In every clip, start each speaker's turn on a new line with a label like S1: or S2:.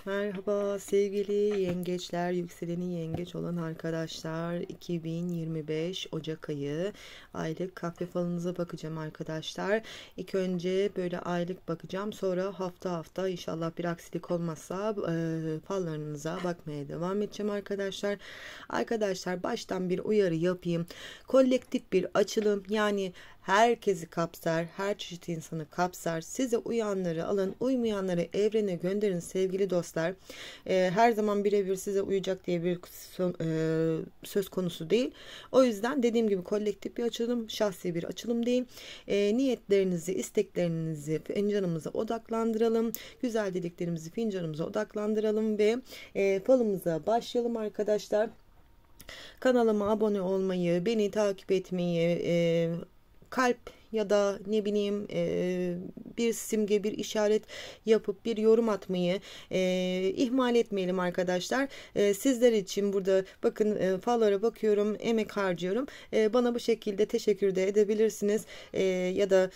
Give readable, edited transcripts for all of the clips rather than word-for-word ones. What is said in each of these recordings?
S1: Merhaba sevgili yengeçler, yükseleni yengeç olan arkadaşlar. 2025 Ocak ayı aylık kahve falınıza bakacağım arkadaşlar. İlk önce böyle aylık bakacağım, sonra hafta hafta inşallah bir aksilik olmazsa fallarınıza bakmaya devam edeceğim arkadaşlar. Arkadaşlar baştan bir uyarı yapayım. Kolektif bir açılım, yani herkesi kapsar, her çeşit insanı kapsar. Size uyanları alın, uymayanları evrene gönderin sevgili dostlar. Her zaman birebir size uyacak diye bir söz konusu değil. O yüzden dediğim gibi kolektif bir açılım, şahsi bir açılım değil. Niyetlerinizi, isteklerinizi fincanımıza odaklandıralım. Güzel dileklerimizi fincanımıza odaklandıralım ve falımıza başlayalım arkadaşlar. Kanalıma abone olmayı, beni takip etmeyi, kalp ya da ne bileyim bir simge, bir işaret yapıp bir yorum atmayı ihmal etmeyelim arkadaşlar. Sizler için burada bakın, fallara bakıyorum, emek harcıyorum. Bana bu şekilde teşekkür de edebilirsiniz ya da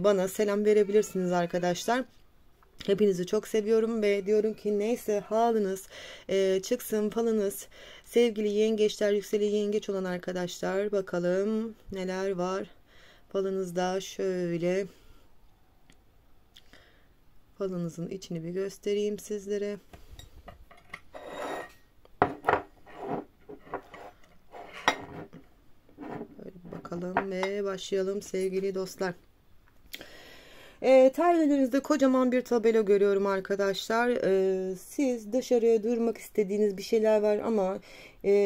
S1: bana selam verebilirsiniz arkadaşlar. Hepinizi çok seviyorum ve diyorum ki neyse halınız çıksın falınız. Sevgili yengeçler, yükseli yengeç olan arkadaşlar, bakalım neler var falınızda. Şöyle falınızın içini bir göstereyim sizlere. Böyle bakalım ve başlayalım sevgili dostlar. Tarlanızda kocaman bir tabela görüyorum arkadaşlar. Siz dışarıya duyurmak istediğiniz bir şeyler var ama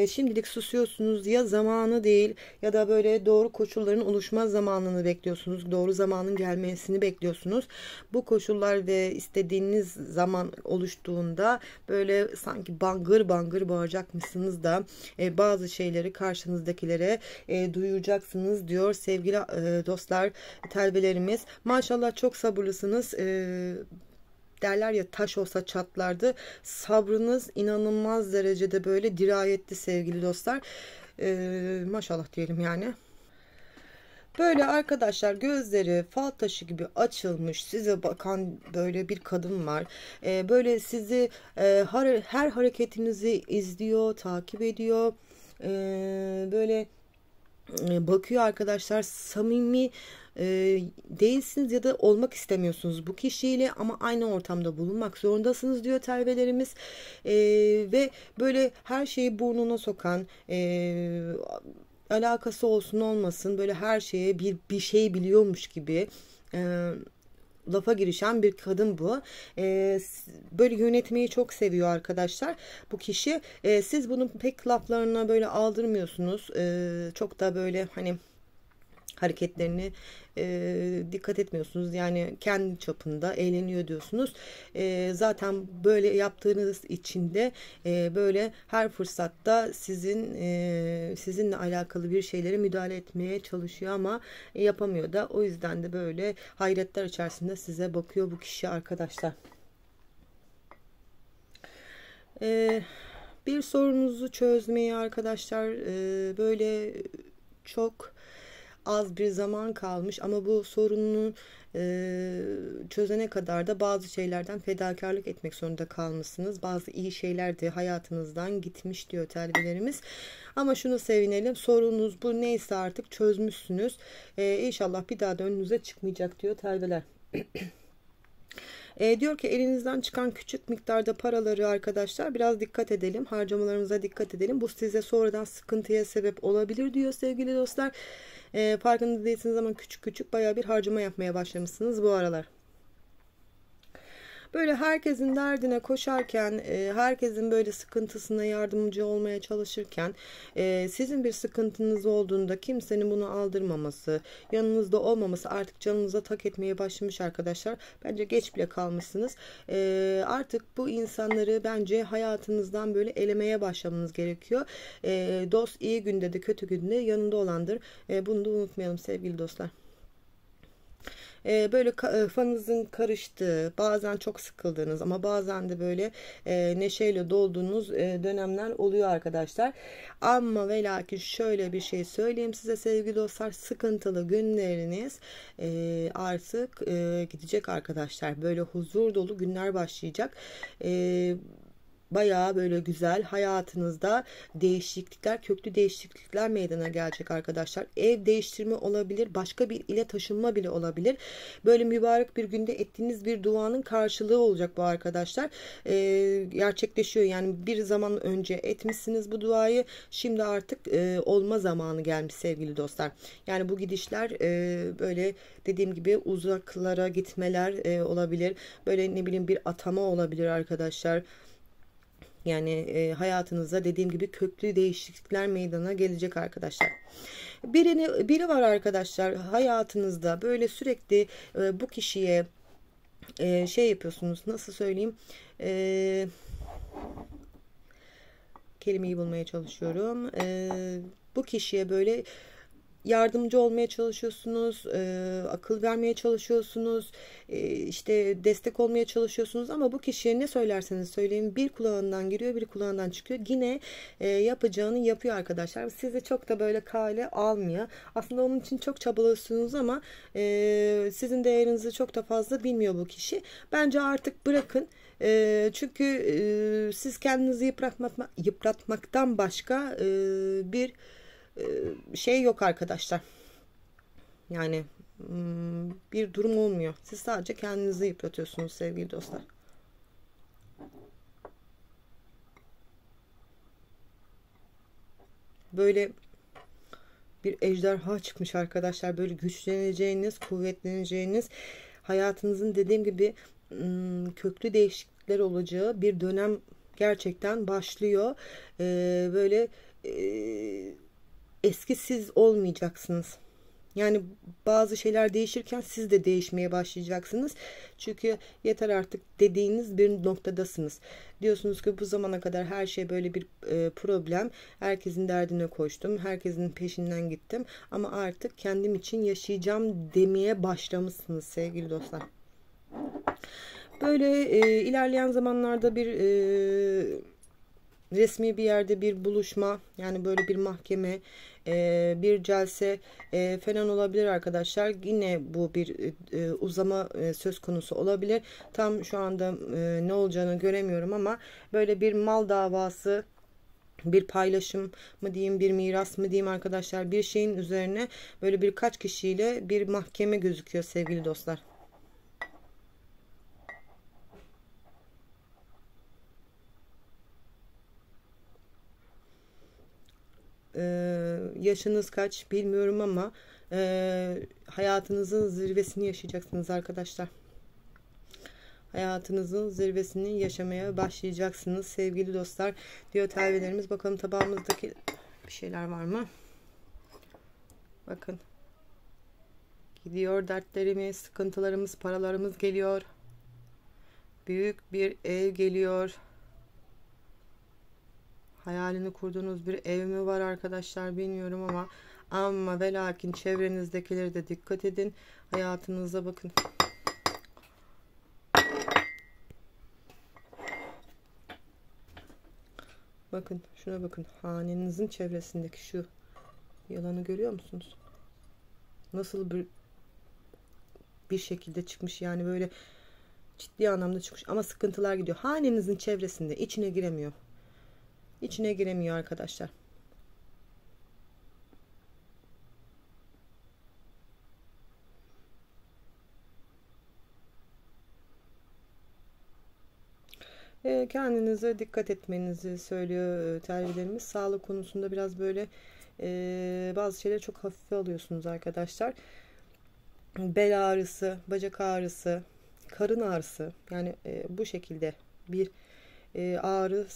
S1: şimdilik susuyorsunuz. Ya zamanı değil ya da böyle doğru koşulların oluşma zamanını bekliyorsunuz. Doğru zamanın gelmesini bekliyorsunuz. Bu koşullar ve istediğiniz zaman oluştuğunda böyle sanki bangır bangır bağıracakmışsınız da bazı şeyleri karşınızdakilere duyuracaksınız diyor sevgili dostlar, telvelerimiz. Maşallah çok sabırlısınız. Derler ya, taş olsa çatlardı. Sabrınız inanılmaz derecede böyle dirayetli sevgili dostlar. Maşallah diyelim yani. Böyle arkadaşlar, gözleri fal taşı gibi açılmış size bakan böyle bir kadın var. Böyle sizi her hareketinizi izliyor, takip ediyor. Böyle bakıyor arkadaşlar. Samimi değilsiniz ya da olmak istemiyorsunuz bu kişiyle ama aynı ortamda bulunmak zorundasınız diyor telvelerimiz. Ve böyle her şeyi burnuna sokan, alakası olsun olmasın böyle her şeye bir şey biliyormuş gibi lafa girişen bir kadın bu. Böyle yönetmeyi çok seviyor arkadaşlar bu kişi. Siz bunun pek laflarına böyle aldırmıyorsunuz. Çok da böyle hani hareketlerini dikkat etmiyorsunuz. Yani kendi çapında eğleniyor diyorsunuz. Zaten böyle yaptığınız için de böyle her fırsatta sizinle alakalı bir şeylere müdahale etmeye çalışıyor ama yapamıyor da. O yüzden de böyle hayretler içerisinde size bakıyor bu kişi arkadaşlar. Bir sorunuzu çözmeyi arkadaşlar, böyle çok az bir zaman kalmış ama bu sorununu çözene kadar da bazı şeylerden fedakarlık etmek zorunda kalmışsınız. Bazı iyi şeyler de hayatınızdan gitmiş diyor telvelerimiz. Ama şunu sevinelim, sorunuz bu neyse artık çözmüşsünüz. İnşallah bir daha da önünüze çıkmayacak diyor telveler. Diyor ki elinizden çıkan küçük miktarda paraları arkadaşlar biraz dikkat edelim. Harcamalarımıza dikkat edelim. Bu size sonradan sıkıntıya sebep olabilir diyor sevgili dostlar. Farkında değilsiniz ama küçük küçük bayağı bir harcama yapmaya başlamışsınız bu aralar. Böyle herkesin derdine koşarken, herkesin böyle sıkıntısına yardımcı olmaya çalışırken, sizin bir sıkıntınız olduğunda kimsenin bunu aldırmaması, yanınızda olmaması artık canınıza tak etmeye başlamış arkadaşlar. Bence geç bile kalmışsınız. Artık bu insanları bence hayatınızdan böyle elemeye başlamanız gerekiyor. Dost iyi günde de kötü günde yanında olandır. Bunu da unutmayalım sevgili dostlar. Böyle kafanızın karıştığı, bazen çok sıkıldığınız ama bazen de böyle neşeyle dolduğunuz dönemler oluyor arkadaşlar. Ama ve lakin şöyle bir şey söyleyeyim size sevgili dostlar, sıkıntılı günleriniz artık gidecek arkadaşlar. Böyle huzur dolu günler başlayacak. Bayağı böyle güzel hayatınızda değişiklikler, köklü değişiklikler meydana gelecek arkadaşlar. Ev değiştirme olabilir, başka bir ile taşınma bile olabilir. Böyle mübarek bir günde ettiğiniz bir duanın karşılığı olacak bu arkadaşlar. Gerçekleşiyor. Yani bir zaman önce etmişsiniz bu duayı. Şimdi artık olma zamanı gelmiş sevgili dostlar. Yani bu gidişler böyle dediğim gibi uzaklara gitmeler olabilir. Böyle ne bileyim bir atama olabilir arkadaşlar. Yani hayatınızda dediğim gibi köklü değişiklikler meydana gelecek arkadaşlar. Biri var arkadaşlar hayatınızda böyle sürekli bu kişiye şey yapıyorsunuz, nasıl söyleyeyim, kelimeyi bulmaya çalışıyorum. Bu kişiye böyle yardımcı olmaya çalışıyorsunuz, akıl vermeye çalışıyorsunuz, işte destek olmaya çalışıyorsunuz ama bu kişiye ne söylerseniz söyleyin bir kulağından giriyor bir kulağından çıkıyor. Yine yapacağını yapıyor arkadaşlar. Sizi çok da böyle kale almıyor. Aslında onun için çok çabalıyorsunuz ama sizin değerinizi çok da fazla bilmiyor bu kişi. Bence artık bırakın. Çünkü siz kendinizi yıpratmaktan başka bir şey yok arkadaşlar. Yani bir durum olmuyor. Siz sadece kendinizi yıpratıyorsunuz sevgili dostlar. Böyle bir ejderha çıkmış arkadaşlar. Böyle güçleneceğiniz, kuvvetleneceğiniz, hayatınızın dediğim gibi köklü değişiklikler olacağı bir dönem gerçekten başlıyor. Böyle eski siz olmayacaksınız. Yani bazı şeyler değişirken siz de değişmeye başlayacaksınız. Çünkü yeter artık dediğiniz bir noktadasınız. Diyorsunuz ki bu zamana kadar her şey böyle bir problem. Herkesin derdine koştum. Herkesin peşinden gittim. Ama artık kendim için yaşayacağım demeye başlamışsınız sevgili dostlar. Böyle ilerleyen zamanlarda bir resmi bir yerde bir buluşma, yani böyle bir mahkeme, bir celse falan olabilir arkadaşlar. Yine bu bir uzama söz konusu olabilir. Tam şu anda ne olacağını göremiyorum ama böyle bir mal davası, bir paylaşım mı diyeyim, bir miras mı diyeyim arkadaşlar, bir şeyin üzerine böyle birkaç kişiyle bir mahkeme gözüküyor sevgili dostlar. Yaşınız kaç bilmiyorum ama hayatınızın zirvesini yaşayacaksınız arkadaşlar. Hayatınızın zirvesini yaşamaya başlayacaksınız sevgili dostlar. Diyor telvelerimiz. Bakalım tabağımızdaki bir şeyler var mı? Bakın. Gidiyor dertlerimiz, sıkıntılarımız, paralarımız geliyor. Büyük bir ev geliyor. Hayalini kurduğunuz bir ev mi var arkadaşlar bilmiyorum ama ve lakin çevrenizdekileri de dikkat edin. Hayatınıza bakın. Bakın şuna bakın. Hanenizin çevresindeki şu yalanı görüyor musunuz? Nasıl bir şekilde çıkmış, yani böyle ciddi anlamda çıkmış ama sıkıntılar gidiyor. Hanenizin çevresinde içine giremiyor. İçine giremiyor arkadaşlar. Kendinize dikkat etmenizi söylüyor telvilerimiz. Sağlık konusunda biraz böyle bazı şeyleri çok hafife alıyorsunuz arkadaşlar. Bel ağrısı, bacak ağrısı, karın ağrısı, yani bu şekilde bir ağrı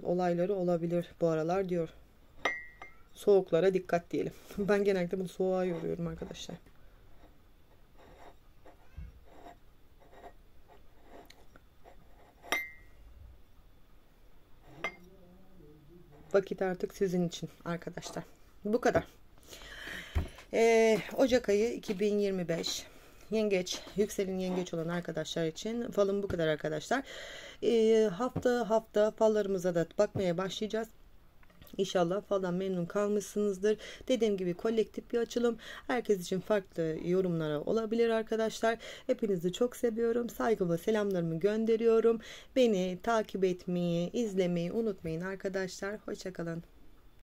S1: olayları olabilir bu aralar diyor. Soğuklara dikkat diyelim. Ben genellikle bunu soğuğa yoruyorum arkadaşlar. Vakit artık sizin için arkadaşlar. Bu kadar. Ocak ayı 2025. Yengeç, yükselen yengeç olan arkadaşlar için falım bu kadar arkadaşlar. Hafta hafta fallarımıza da bakmaya başlayacağız. İnşallah faldan memnun kalmışsınızdır. Dediğim gibi kolektif bir açılım. Herkes için farklı yorumlara olabilir arkadaşlar. Hepinizi çok seviyorum. Saygımla selamlarımı gönderiyorum. Beni takip etmeyi, izlemeyi unutmayın arkadaşlar. Hoşça kalın.